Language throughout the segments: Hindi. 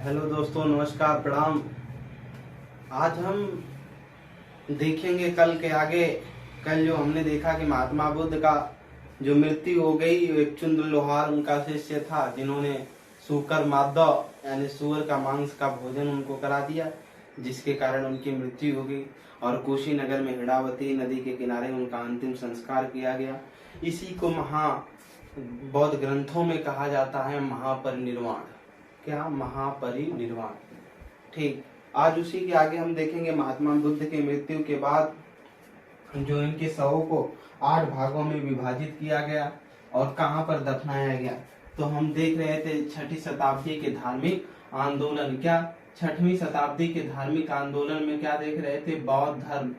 हेलो दोस्तों, नमस्कार, प्रणाम। आज हम देखेंगे कल के आगे। कल जो हमने देखा कि महात्मा बुद्ध का जो मृत्यु हो गई, एक चुंद लोहार उनका शिष्य था जिन्होंने सूकर मादा यानी सूअर का मांस का भोजन उनको करा दिया, जिसके कारण उनकी मृत्यु हो गई। और कुशीनगर में हिड़ावती नदी के किनारे उनका अंतिम संस्कार किया गया। इसी को बौद्ध ग्रंथों में कहा जाता है महापरिनिर्वाण। क्या? महापरिनिर्वाण। ठीक। आज उसी के आगे हम देखेंगे महात्मा बुद्ध के मृत्यु के बाद जो इनके शवों को 8 भागों में विभाजित किया गया और कहां पर दफनाया गया। तो हम देख रहे थे 6वीं शताब्दी के धार्मिक आंदोलन। क्या? 6वीं शताब्दी के धार्मिक आंदोलन में क्या देख रहे थे? बौद्ध धर्म।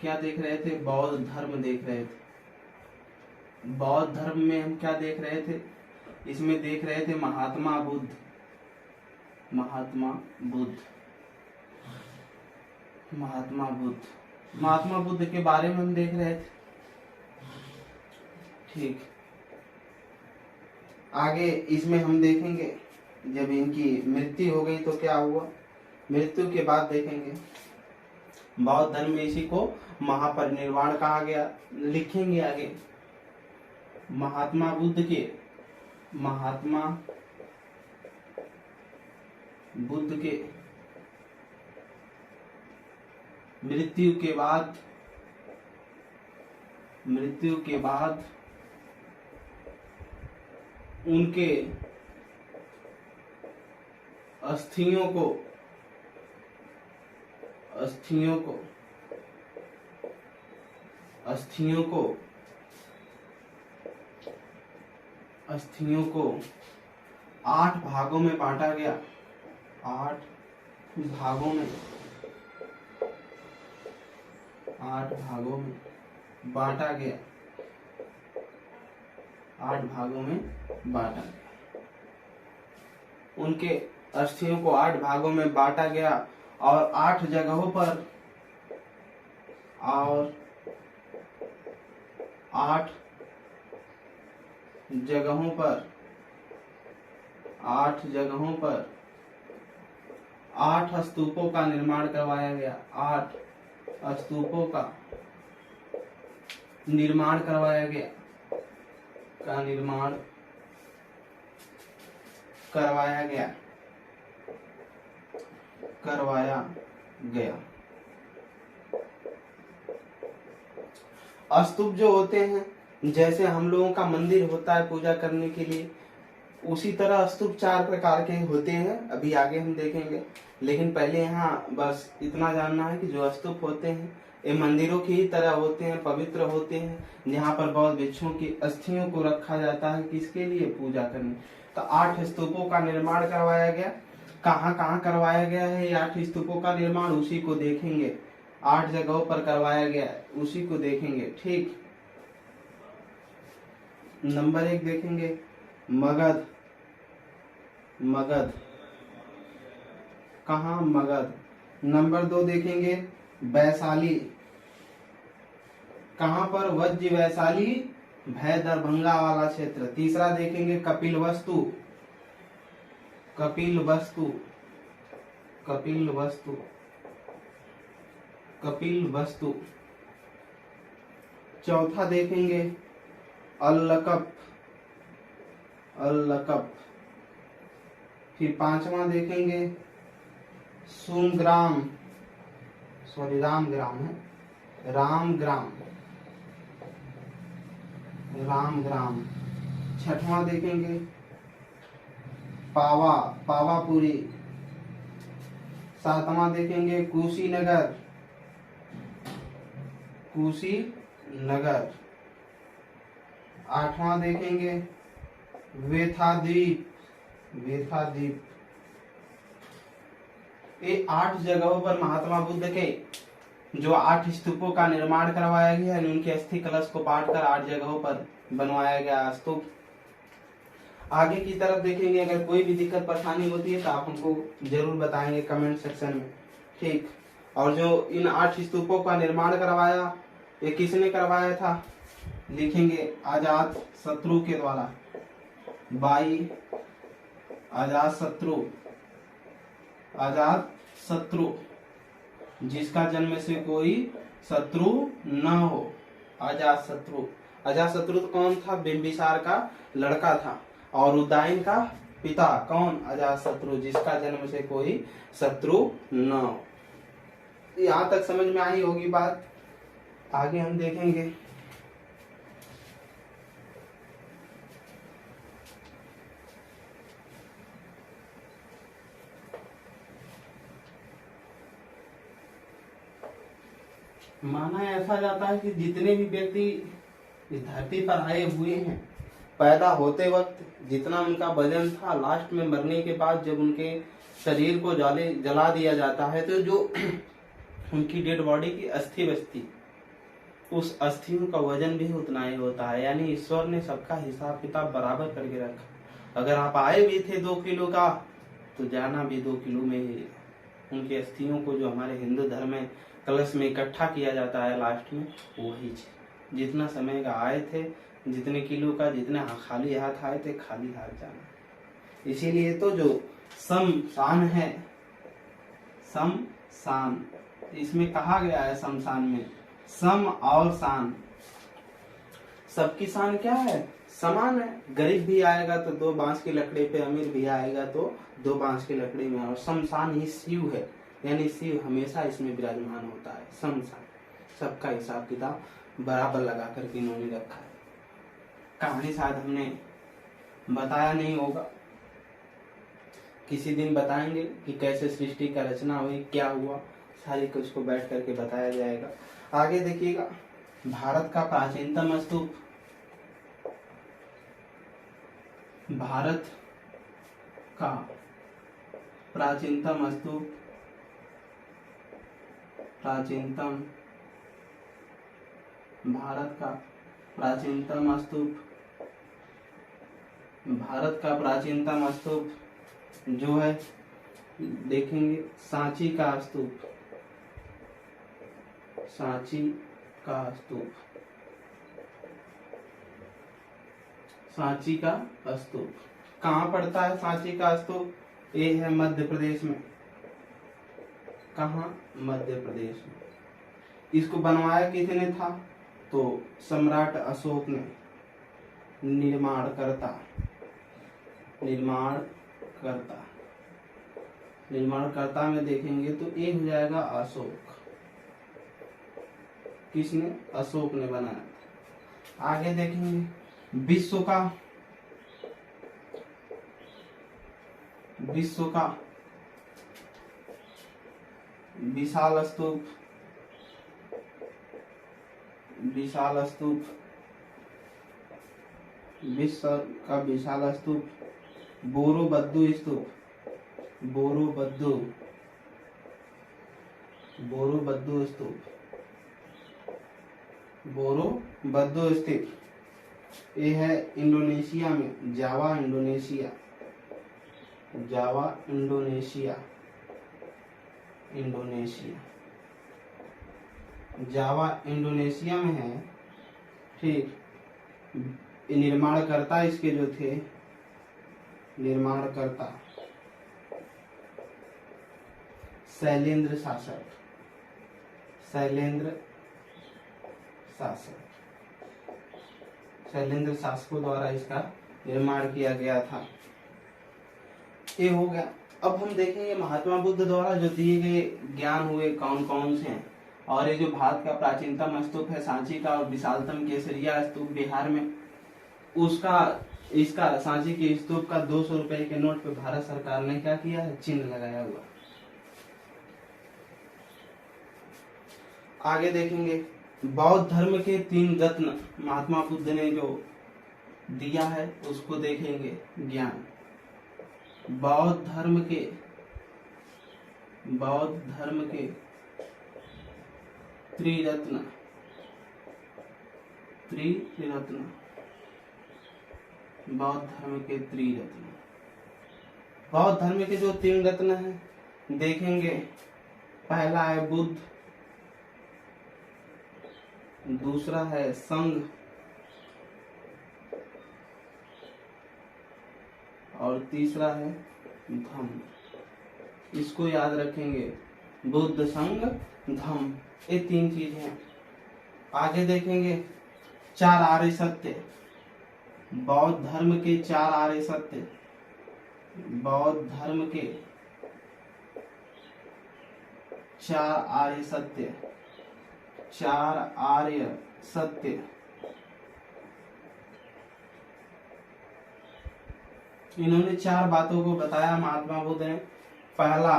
क्या देख रहे थे? बौद्ध धर्म देख रहे थे। बौद्ध धर्म में हम क्या देख रहे थे? इसमें देख रहे थे महात्मा बुद्ध। महात्मा बुद्ध के बारे में हम देख रहे थे। ठीक। आगे इसमें हम देखेंगे जब इनकी मृत्यु हो गई तो क्या हुआ। मृत्यु के बाद देखेंगे बौद्ध धर्म में इसी को महापरिनिर्वाण कहा गया। लिखेंगे आगे महात्मा बुद्ध के मृत्यु के बाद उनके अस्थियों को 8 भागों में बांटा गया। 8 भागों में बांटा गया। उनके अस्थियों को 8 भागों में बांटा गया और 8 जगहों पर आठ स्तूपों का निर्माण करवाया गया। 8 स्तूपों का निर्माण करवाया गया। स्तूप जो होते हैं, जैसे हम लोगों का मंदिर होता है पूजा करने के लिए, उसी तरह स्तूप 4 प्रकार के होते हैं। अभी आगे हम देखेंगे, लेकिन पहले यहाँ बस इतना जानना है कि जो स्तूप होते हैं ये मंदिरों की ही तरह होते हैं, पवित्र होते हैं, जहाँ पर बौद्ध भिक्षुओं की अस्थियों को रखा जाता है। किसके लिए? पूजा करने। तो 8 स्तूपों का निर्माण करवाया गया। कहाँ करवाया गया है ये 8 स्तूपों का निर्माण, उसी को देखेंगे। 8 जगहों पर करवाया गया है, उसी को देखेंगे। ठीक। नंबर 1 देखेंगे मगध। कहाँ? मगध। नंबर 2 देखेंगे वैशाली। कहाँ पर? वज्र वैशाली, भय दरभंगा वाला क्षेत्र। तीसरा देखेंगे कपिलवस्तु। चौथा देखेंगे अल्लकप। फिर 5वां देखेंगे रामग्राम। 6वां देखेंगे पावापुरी। 7वां देखेंगे कुशीनगर। 8वां देखेंगे वेथाद्वीप। ये 8 जगहों पर महात्मा बुद्ध के जो 8 स्तूपों का निर्माण करवाया गया है, उनके अस्थि कलश को बांटकर 8 जगहों पर बनवाया गया स्तूप। आगे की तरफ देखेंगे, अगर कोई भी दिक्कत परेशानी होती है तो आप हमको जरूर बताएंगे कमेंट सेक्शन में। ठीक। और जो इन 8 स्तूपों का निर्माण करवाया, ये किसने करवाया था? लिखेंगे आजाद शत्रु के द्वारा, बाई आजाद शत्रु, आजाद शत्रु जिसका जन्म से कोई शत्रु न हो, अजात शत्रु। अजात शत्रु तो कौन था? बिंबिसार का लड़का था। और उदयन का पिता कौन? अजात शत्रु जिसका जन्म से कोई शत्रु न हो। यहाँ तक समझ में आई होगी बात। आगे हम देखेंगे। माना ऐसा जाता है कि जितने भी व्यक्ति इस धरती पर आए हुए हैं, पैदा होते वक्त जितना उनका वजन था, लास्ट में मरने के बाद जब उनके शरीर को जला दिया जाता है तो जो उनकी डेड बॉडी की अस्थि बचती, उस अस्थियों का वजन भी उतना ही होता है। यानी ईश्वर ने सबका हिसाब किताब बराबर करके रखा। अगर आप आए भी थे 2 किलो का तो जाना भी 2 किलो में ही। उनकी अस्थियों को जो हमारे हिंदू धर्म में कलश में इकट्ठा किया जाता है लास्ट में, वही चीज। जितना समय का आए थे, जितने किलो का, जितने खाली हाथ आए थे, खाली हाथ जाना। इसीलिए तो जो शमशान है, शमशान, इसमें कहा गया है शमशान में सम और शान, सबकी शान क्या है? समान है। गरीब भी आएगा तो 2 बांस की लकड़ी पे, अमीर भी आएगा तो 2 बांस की लकड़ी में। और शमशान ही शिव है, यानी शिव हमेशा इसमें विराजमान होता है। शमशान सबका हिसाब किताब बराबर लगा करके इन्होंने रखा है। कहानी शायद हमने बताया नहीं होगा, किसी दिन बताएंगे कि कैसे सृष्टि का रचना हुई, क्या हुआ, सारी कुछ को बैठ करके बताया जाएगा। आगे देखिएगा, भारत का प्राचीनतम स्तूप, भारत का प्राचीनतम स्तूप, प्राचीनतम, भारत का प्राचीनतम स्तूप, भारत का प्राचीनतम स्तूप जो है देखेंगे सांची का स्तूप, सांची का स्तूप, सांची का स्तूप कहाँ पड़ता है? सांची का स्तूप ये है मध्य प्रदेश में। कहाँ? मध्य प्रदेश में। इसको बनवाया किसने था? तो सम्राट अशोक ने। निर्माणकर्ता, निर्माणकर्ता, निर्माणकर्ता में देखेंगे तो ये हो जाएगा अशोक। किसने? अशोक ने बनाया। आगे देखेंगे विश्व का विशाल स्तूप, विशाल स्तूप, विश्व का विशाल स्तूप बोरोबद्दू स्तूप, बोरोबद्दू, बोरोबद्दू स्तूप, बोरोबद्दू स्थित ये है इंडोनेशिया में, Java Indonesia, Java Indonesia, Indonesia, Java Indonesia में है। ठीक, निर्माणकर्ता इसके जो थे, निर्माणकर्ता शैलेंद्र शासक, शैलेंद्र शासक, शैलेंद्र शासकों द्वारा इसका निर्माण किया गया था। ये हो गया। अब हम देखेंगे महात्मा बुद्ध द्वारा जो दिए गए ज्ञान हुए कौन कौन से हैं। और ये जो भारत का प्राचीनतम स्तूप है सांची का, और विशालतम केसरिया स्तूप बिहार में, उसका, इसका सांची के स्तूप का 200 रुपए के नोट पे भारत सरकार ने क्या किया है? चिन्ह लगाया हुआ। आगे देखेंगे बौद्ध धर्म के 3 रत्न महात्मा बुद्ध ने जो दिया है उसको देखेंगे। ज्ञान, बौद्ध धर्म के, बौद्ध धर्म के त्रिरत्न, त्रिरत्न, बौद्ध धर्म के त्रिरत्न। बौद्ध धर्म के जो 3 रत्न हैं देखेंगे, पहला है बुद्ध, दूसरा है संघ, और तीसरा है धम। इसको याद रखेंगे, बुद्ध संग धम, ये 3 चीज हैं। आगे देखेंगे 4 आर्य सत्य, बौद्ध धर्म के 4 आर्य सत्य। बौद्ध धर्म के 4 आर्य सत्य, 4 आर्य सत्य। इन्होंने 4 बातों को बताया महात्मा बुद्ध ने। पहला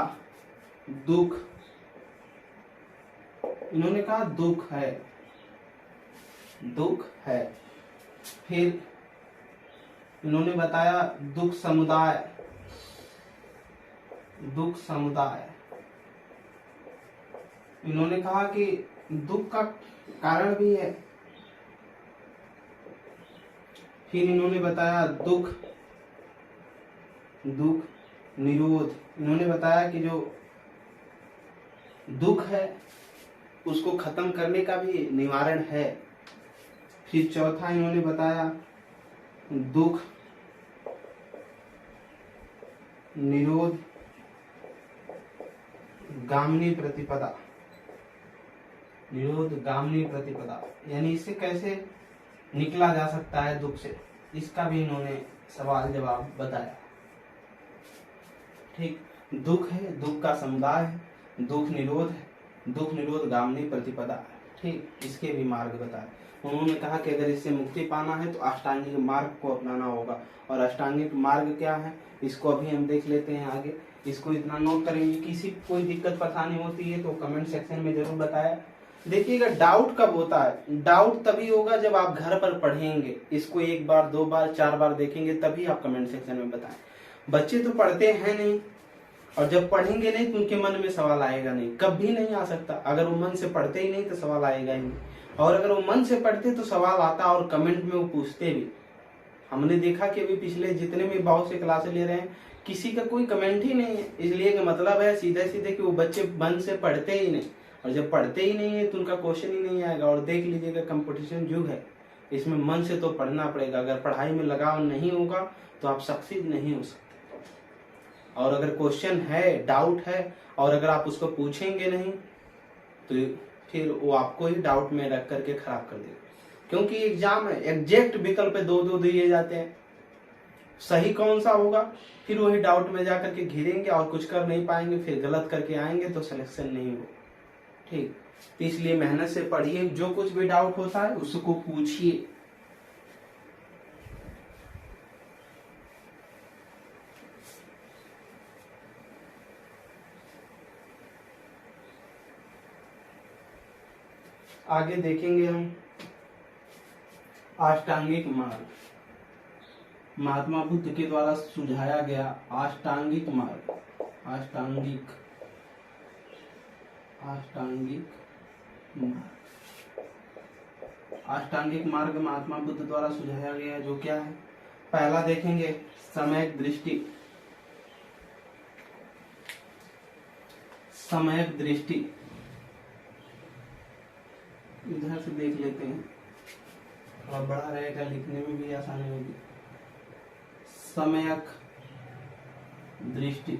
दुख, इन्होंने कहा दुख है, दुख है। फिर इन्होंने बताया दुख समुदाय, दुख समुदाय। इन्होंने कहा कि दुख का कारण भी है। फिर इन्होंने बताया दुख निरोध। इन्होंने बताया कि जो दुख है उसको खत्म करने का भी निवारण है। फिर चौथा इन्होंने बताया दुख निरोध गामिनी प्रतिपदा, निरोध गामिनी प्रतिपदा, यानी इससे कैसे निकला जा सकता है दुख से, इसका भी इन्होंने सवाल जवाब बताया। ठीक, दुख है, दुख का समुदाय है, दुख निरोध है, दुख निरोध गामिनी प्रतिपदा है। ठीक, इसके भी मार्ग बताए। उन्होंने कहा कि अगर इससे मुक्ति पाना है तो अष्टांगिक मार्ग को अपनाना होगा। और अष्टांगिक मार्ग क्या है इसको अभी हम देख लेते हैं आगे। इसको इतना नोट करेंगे, किसी कोई दिक्कत परेशानी होती है तो कमेंट सेक्शन में जरूर बताया। देखिएगा डाउट कब होता है, डाउट तभी होगा जब आप घर पर पढ़ेंगे, इसको 1 बार 2 बार 4 बार देखेंगे, तभी आप कमेंट सेक्शन में बताएं। बच्चे तो पढ़ते हैं नहीं, और जब पढ़ेंगे नहीं तो उनके मन में सवाल आएगा नहीं, कभी नहीं आ सकता। अगर वो मन से पढ़ते ही नहीं तो सवाल आएगा ही नहीं, और अगर वो मन से पढ़ते तो सवाल आता और कमेंट में वो पूछते भी। हमने देखा कि अभी पिछले जितने भी बहुत से क्लासे ले रहे हैं किसी का कोई कमेंट ही नहीं है, इसलिए कि मतलब है सीधे सीधे कि वो बच्चे मन से पढ़ते ही नहीं, और जब पढ़ते ही नहीं है तो उनका क्वेश्चन ही नहीं आएगा। और देख लीजिएगा कंपटीशन युग है, इसमें मन से तो पढ़ना पड़ेगा। अगर पढ़ाई में लगाव नहीं होगा तो आप सक्सीड नहीं हो सकते। और अगर क्वेश्चन है, डाउट है, और अगर आप उसको पूछेंगे नहीं तो फिर वो आपको ही डाउट में रख करके खराब कर देगा। क्योंकि एग्जाम है, एग्जैक्ट विकल्प 2-2 दिए जाते हैं, सही कौन सा होगा, फिर वही डाउट में जाकर के घिरेंगे और कुछ कर नहीं पाएंगे, फिर गलत करके आएंगे तो सिलेक्शन नहीं हो। ठीक, तो इसलिए मेहनत से पढ़िए, जो कुछ भी डाउट होता है उसको पूछिए। आगे देखेंगे हम अष्टांगिक मार्ग, महात्मा बुद्ध के द्वारा सुझाया गया अष्टांगिक मार्ग। अष्टांगिक मार्ग, अष्टांगिक मार्ग महात्मा बुद्ध द्वारा सुझाया गया जो क्या है। पहला देखेंगे सम्यक दृष्टि। सम्यक दृष्टि इधर से देख लेते हैं, थोड़ा बड़ा रहेगा, लिखने में भी आसानी होगी। सम्यक दृष्टि,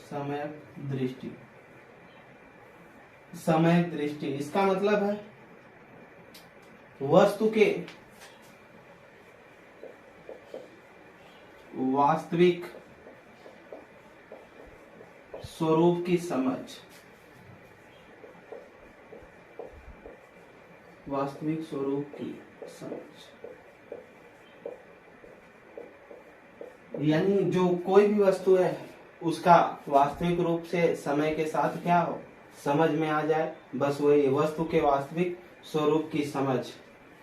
सम्यक दृष्टि, सम्यक दृष्टि, इसका मतलब है वस्तु के वास्तविक स्वरूप की समझ, वास्तविक स्वरूप की समझ। यानी जो कोई भी वस्तु है उसका वास्तविक रूप से समय के साथ क्या हो, समझ में आ जाए, बस वही वस्तु के वास्तविक स्वरूप की समझ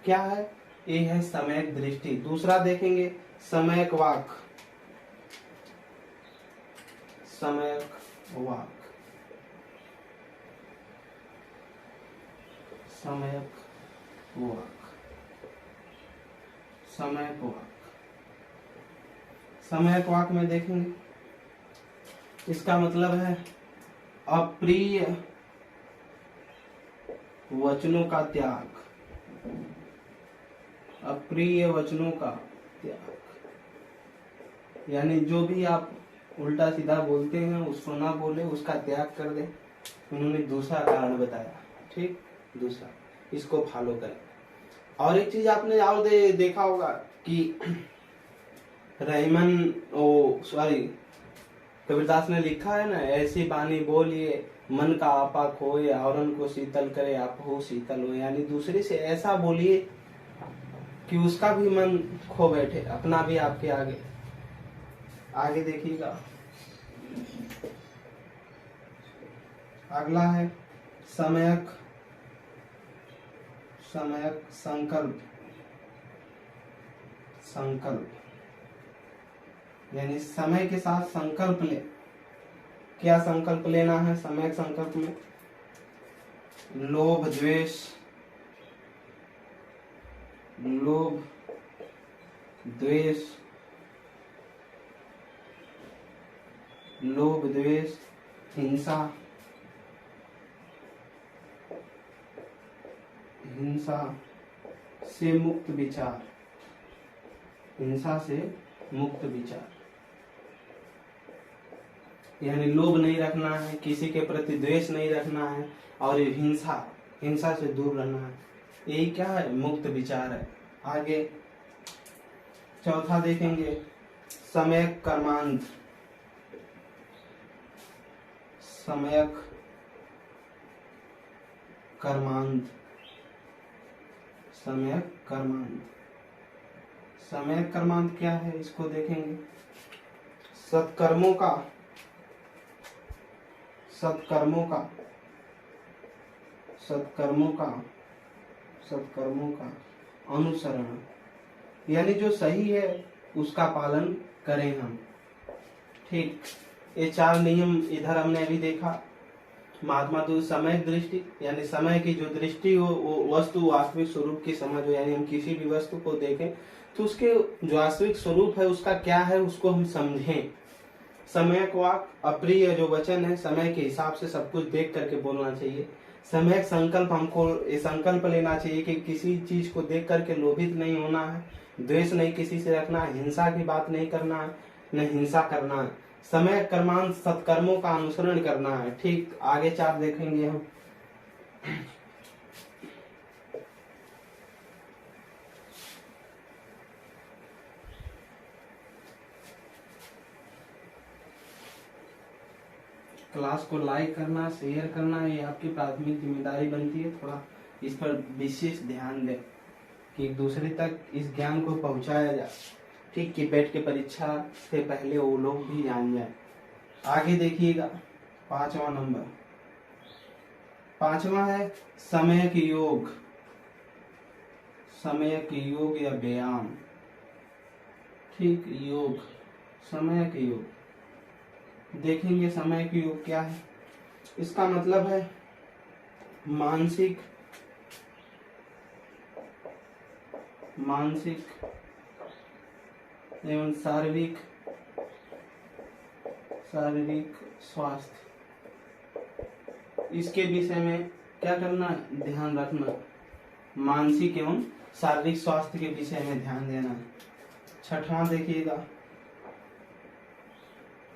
क्या है, ये है सम्यक दृष्टि। दूसरा देखेंगे सम्यक वाक। सम्यक वाक, सम्यक वाक, सम्यक वाक। सम्यक वाक में देखेंगे इसका मतलब है अप्रिय वचनों का त्याग, अप्रिय वचनों का त्याग। यानी जो भी आप उल्टा सीधा बोलते हैं उसको ना बोले, उसका त्याग कर दे। उन्होंने दूसरा कारण बताया, ठीक, दूसरा, इसको फॉलो करें। और एक चीज आपने और देखा होगा कि रहीमन ओ सॉरी कबीरदास ने लिखा है ना, ऐसी बानी बोलिए मन का आपा खोए, औरन को शीतल करे आप हो शीतल हो। यानी दूसरे से ऐसा बोलिए कि उसका भी मन खो बैठे, अपना भी आपके आगे। आगे देखिएगा, अगला है समयक संकल्प। संकल्प यानी समय के साथ संकल्प ले। क्या संकल्प लेना है समय संकल्प में? लोभ द्वेष, लोभ द्वेष, लोभ द्वेष, हिंसा, हिंसा से मुक्त विचार, हिंसा से मुक्त विचार। यानी लोभ नहीं रखना है, किसी के प्रति द्वेष नहीं रखना है, और हिंसा, हिंसा से दूर रहना है। यही क्या है? मुक्त विचार है। आगे चौथा देखेंगे सम्यक कर्मांध। सम्यक कर्मांध, सम्यक कर्मांध। सम्यक कर्मांध क्या है इसको देखेंगे। सत्कर्मों का, सत्कर्मों का, सत्कर्मों का, सत्कर्मों का अनुसरण, यानी जो सही है उसका पालन करें हम, ठीक। ये 4 नियम इधर हमने अभी देखा। महात्मा तो समय दृष्टि, यानी समय की जो दृष्टि हो वो वस्तु वास्तविक स्वरूप की समझ हो। यानी हम किसी भी वस्तु को देखें तो उसके जो वास्तविक स्वरूप है उसका क्या है उसको हम समझें। समय को अप्रिय जो वचन है, समय के हिसाब से सब कुछ देख करके बोलना चाहिए। समय संकल्प, हमको ये संकल्प लेना चाहिए कि किसी चीज को देख करके लोभित नहीं होना है, द्वेष नहीं किसी से रखना है, हिंसा की बात नहीं करना है, न हिंसा करना है। समय कर्मांत सत्कर्मों का अनुसरण करना है, ठीक। आगे 4 देखेंगे हम। क्लास को लाइक करना, शेयर करना, ये आपकी प्राथमिक जिम्मेदारी बनती है। थोड़ा इस पर विशेष ध्यान दें कि दूसरे तक इस ज्ञान को पहुंचाया जाए, ठीक, कि बैठ के परीक्षा से पहले वो लोग भी जान जाए। आगे देखिएगा 5वां नंबर, 5वां है समय की योग। समय की योग या व्यायाम, ठीक, योग, समय के योग। देखेंगे समय के योग क्या है। इसका मतलब है मानसिक, मानसिक एवं शारीरिक, शारीरिक स्वास्थ्य, इसके विषय में क्या करना है, ध्यान रखना। मानसिक एवं शारीरिक स्वास्थ्य के विषय में ध्यान देना है। 6वां देखिएगा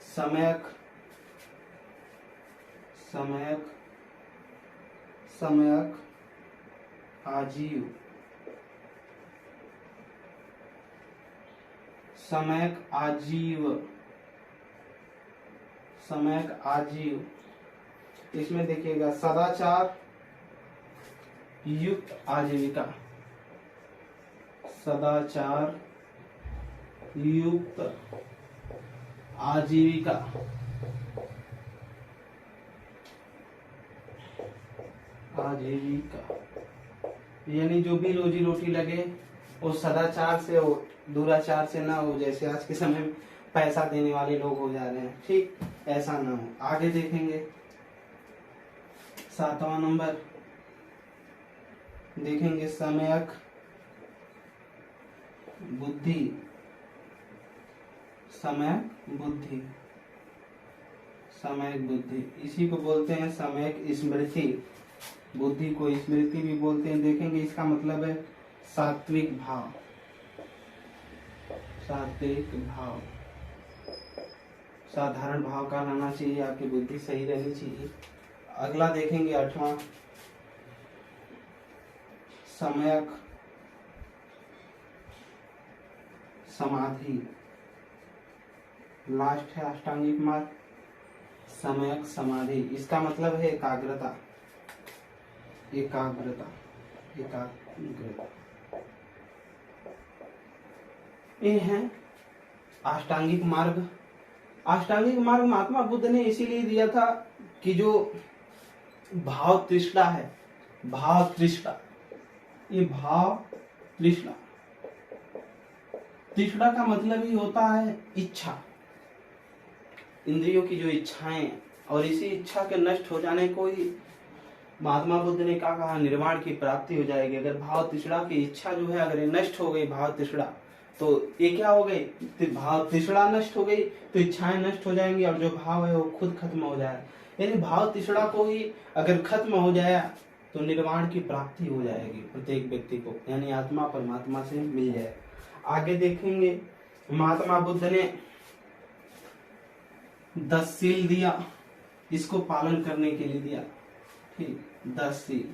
समयक, समयक, समयक आजीव, समयक आजीव, समयक आजीव। इसमें देखिएगा सदाचार युक्त आजीविका, सदाचार युक्त आजीविका, आजीविका यानी जो भी रोजी रोटी लगे वो सदाचार से हो, दुराचार से ना हो। जैसे आज के समय में पैसा देने वाले लोग हो जा रहे हैं, ठीक, ऐसा ना हो। आगे देखेंगे 7वां नंबर देखेंगे सम्यक बुद्धि, सम्यक बुद्धि, सम्यक बुद्धि, इसी को बोलते हैं सम्यक स्मृति। बुद्धि को स्मृति भी बोलते हैं। देखेंगे इसका मतलब है सात्विक भाव, सात्विक भाव, साधारण भाव का रहना चाहिए, आपकी बुद्धि सही रहनी चाहिए। अगला देखेंगे 8वां सम्यक समाधि। लास्ट है अष्टांगिक मार्ग सम्यक समाधि। इसका मतलब है एकाग्रता, एकाग्रता, एकाग्रता। ये है अष्टांगिक मार्ग। अष्टांगिक मार्ग महात्मा बुद्ध ने इसीलिए दिया था कि जो भाव तृष्णा है, भाव तृष्णा, ये भाव तृष्णा, तृष्णा का मतलब ही होता है इच्छा, इंद्रियों की जो इच्छाएं, और इसी इच्छा के नष्ट हो जाने को ही महात्मा बुद्ध ने क्या कहा, निर्वाण की प्राप्ति हो जाएगी। अगर भाव तृष्णा की इच्छा जो है अगर ये नष्ट हो गई, भाव तृष्णा, तो ये क्या हो गई, भाव तृष्णा नष्ट हो गई तो इच्छाएं नष्ट हो जाएंगी और जो भाव है वो खुद खत्म हो जाएगा। यानी भाव तृष्णा को ही अगर खत्म हो जाए तो निर्वाण की प्राप्ति हो जाएगी प्रत्येक व्यक्ति को, यानी आत्मा परमात्मा से मिल जाए। आगे देखेंगे महात्मा बुद्ध ने 10 सील दिया, इसको पालन करने के लिए दिया। ठीक, 10 सील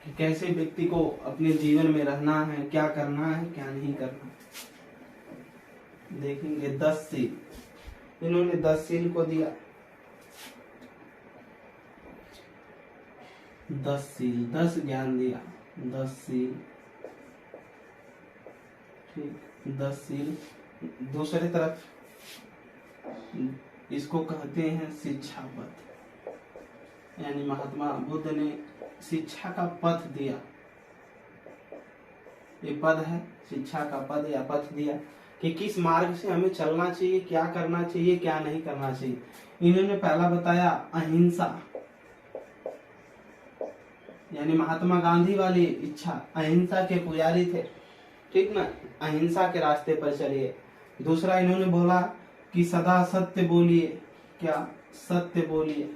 कि कैसे व्यक्ति को अपने जीवन में रहना है, क्या करना है, क्या नहीं करना। देखेंगे 10 सील, इन्होंने 10 सील को दिया। 10 सील, 10 ज्ञान दिया, 10 सील। ठीक, 10 सील। दूसरी तरफ इसको कहते हैं शिक्षा पथ, यानी महात्मा बुद्ध ने शिक्षा का पथ दिया। ये पद है शिक्षा का पद या पथ दिया कि किस मार्ग से हमें चलना चाहिए, क्या करना चाहिए, क्या नहीं करना चाहिए। इन्होंने पहला बताया अहिंसा, यानी महात्मा गांधी वाली इच्छा, अहिंसा के पुजारी थे, ठीक ना, अहिंसा के रास्ते पर चलिए। दूसरा इन्होंने बोला कि सदा सत्य बोलिए, क्या सत्य बोलिए।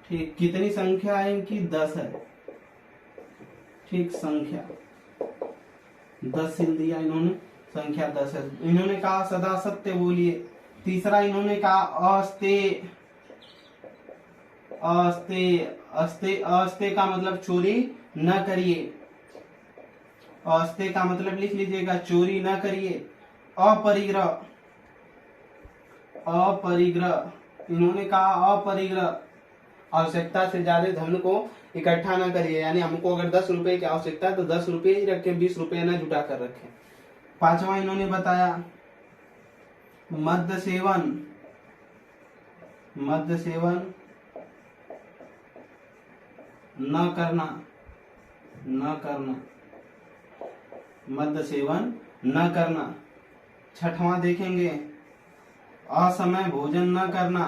ठीक, कितनी संख्या है इनकी, 10 है। ठीक, संख्या 10 सील दिया इन्होंने, संख्या 10 है। इन्होंने कहा सदा सत्य बोलिए। तीसरा इन्होंने कहा अस्ते का मतलब चोरी न करिए। अस्ते का मतलब लिख लीजिएगा, चोरी न करिए। अपरिग्रह, अपरिग्रह, इन्होंने कहा अपरिग्रह, आवश्यकता से ज्यादा धन को इकट्ठा न करिए, यानी हमको अगर 10 रुपए की आवश्यकता है तो 10 रुपए ही रखें, 20 रुपए न जुटा कर रखें। पांचवा इन्होंने बताया मद्य सेवन, मद्य सेवन न करना, न करना, मद्य सेवन न करना। छठवां देखेंगे असमय भोजन न करना,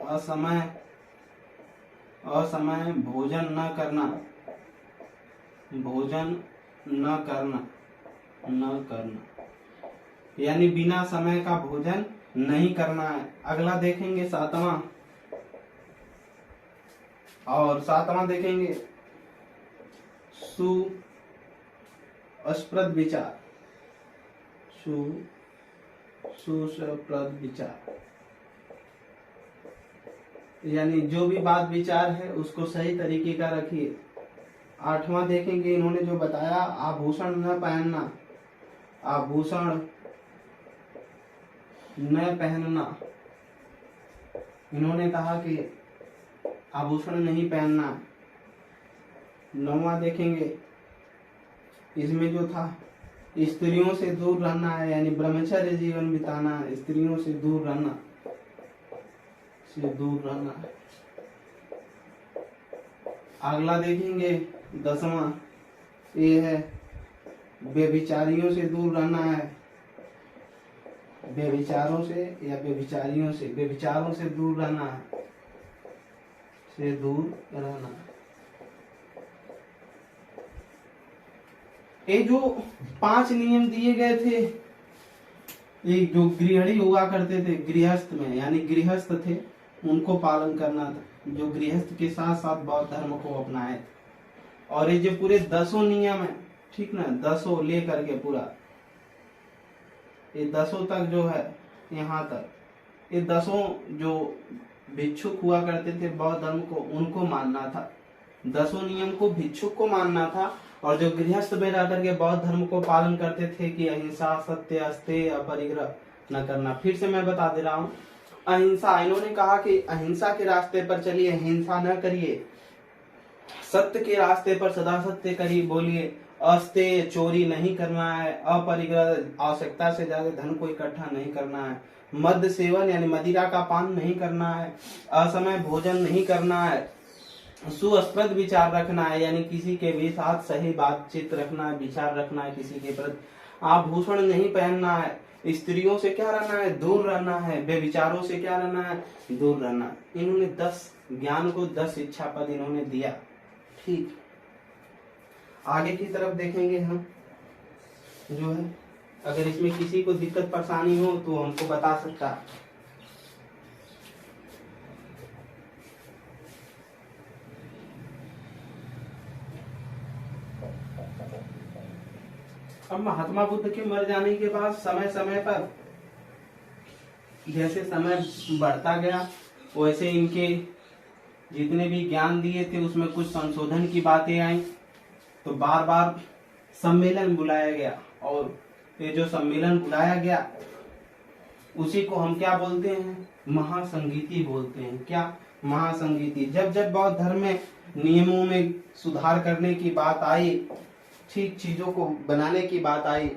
असमय भोजन न करना, भोजन न करना, न करना, यानी बिना समय का भोजन नहीं करना है। अगला देखेंगे 7वां, और 7वां देखेंगे सुस्पृद विचार, सुस्पृद विचार, यानी जो भी बात विचार है उसको सही तरीके का रखिए। 8वां देखेंगे इन्होंने जो बताया आभूषण न पहनना, आभूषण न पहनना। इन्होंने कहा कि आभूषण नहीं पहनना। 9वां देखेंगे, इसमें जो था स्त्रियों से दूर रहना है, यानी ब्रह्मचर्य जीवन बिताना है, स्त्रियों से दूर रहना, से दूर रहना है। अगला देखेंगे 10वां, ये है व्यभिचारियों से दूर रहना है, व्यभिचारों से या व्यभिचारियों से, व्यभिचारों से दूर रहना है, से दूर रहना। ये जो 5 नियम दिए गए थे, ये जो गृहिणी हुआ करते थे गृहस्थ में, यानी गृहस्थ थे, उनको पालन करना था, जो गृहस्थ के साथ साथ बौद्ध धर्म को अपनाए। और ये जो पूरे 10 नियम है, ठीक ना, 10 ले करके पूरा ये 10 तक जो है, यहाँ तक ये 10 जो भिक्षुक हुआ करते थे बौद्ध धर्म को, उनको मानना था। 10 नियम को भिक्षुक को मानना था, और जो गृहस्थ में रह करके बौद्ध धर्म को पालन करते थे कि अहिंसा, सत्य, अस्तेय, अपरिग्रह न करना। फिर से मैं बता दे रहा हूँ, अहिंसा, इन्होंने कहा कि अहिंसा के रास्ते पर चलिए, हिंसा न करिए। सत्य के रास्ते पर सदा सत्य करिए, बोलिए। अस्तेय, चोरी नहीं करना है। अपरिग्रह, आवश्यकता से ज्यादा धन को इकट्ठा नहीं करना है। मद्य सेवन यानी मदिरा का पान नहीं करना है। असमय भोजन नहीं करना है। सुस्पृद विचार रखना है, यानी किसी के भी साथ सही बातचीत रखना है, विचार रखना है किसी के प्रति। आभूषण नहीं पहनना है। स्त्रियों से क्या रहना है, दूर रहना है। बेविचारों से क्या रहना है, दूर रहना है। इन्होंने 10 ज्ञान को 10 इच्छा पद इन्होंने दिया। ठीक, आगे की तरफ देखेंगे हम जो है, अगर इसमें किसी को दिक्कत परेशानी हो तो हमको बता सकता है। अब महात्मा बुद्ध के मर जाने के बाद समय समय पर जैसे समय बढ़ता गया, वैसे इनके जितने भी ज्ञान दिए थे उसमें कुछ संशोधन की बातें आई, तो बार बार सम्मेलन बुलाया गया। और ये जो सम्मेलन बुलाया गया उसी को हम क्या बोलते हैं, महासंगीति बोलते हैं। क्या, महासंगीति। जब जब बौद्ध धर्म में नियमों में सुधार करने की बात आई, ठीक चीजों को बनाने की बात आई,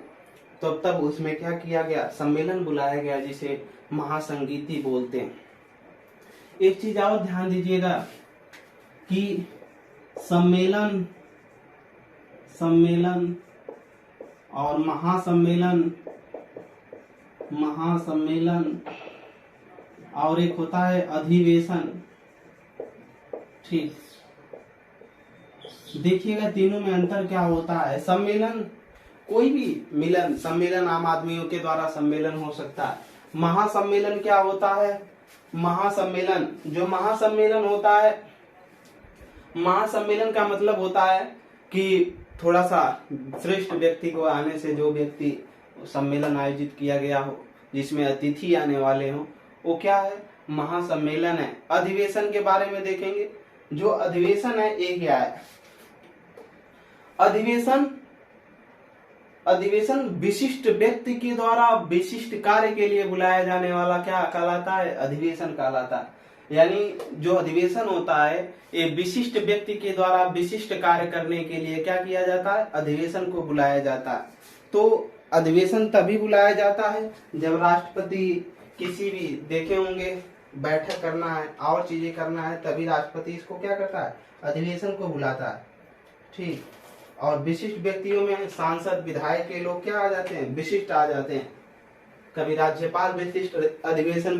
तो तब उसमें क्या किया गया, सम्मेलन बुलाया गया, जिसे महासंगीति बोलते हैं। एक चीज और ध्यान दीजिएगा कि सम्मेलन और महासम्मेलन और एक होता है अधिवेशन। ठीक, देखिएगा तीनों में अंतर क्या होता है। सम्मेलन, कोई भी मिलन, सम्मेलन आम आदमियों के द्वारा सम्मेलन हो सकता है। महासम्मेलन क्या होता है, महासम्मेलन, जो महासम्मेलन होता है, महासम्मेलन का मतलब होता है कि थोड़ा सा श्रेष्ठ व्यक्ति को आने से, जो व्यक्ति सम्मेलन आयोजित किया गया हो जिसमें अतिथि आने वाले हो, वो क्या है, महासम्मेलन है। अधिवेशन के बारे में देखेंगे, जो अधिवेशन है ये क्या है, अधिवेशन विशिष्ट व्यक्ति के द्वारा विशिष्ट कार्य के लिए बुलाया जाने वाला क्या कहलाता है, अधिवेशन कहलाता है। यानी जो अधिवेशन होता है ये विशिष्ट व्यक्ति के द्वारा विशिष्ट कार्य करने के लिए क्या किया जाता है, अधिवेशन को बुलाया जाता है। तो अधिवेशन तभी बुलाया जाता है जब राष्ट्रपति किसी भी, देखे होंगे, बैठक करना है और चीजें करना है, तभी राष्ट्रपति इसको क्या करता है, अधिवेशन को बुलाता है। ठीक, और विशिष्ट व्यक्तियों में सांसद, विधायक के लोग क्या आ जाते हैं, विशिष्ट आ जाते हैं। कभी राज्यपाल विशिष्ट अधिवेशन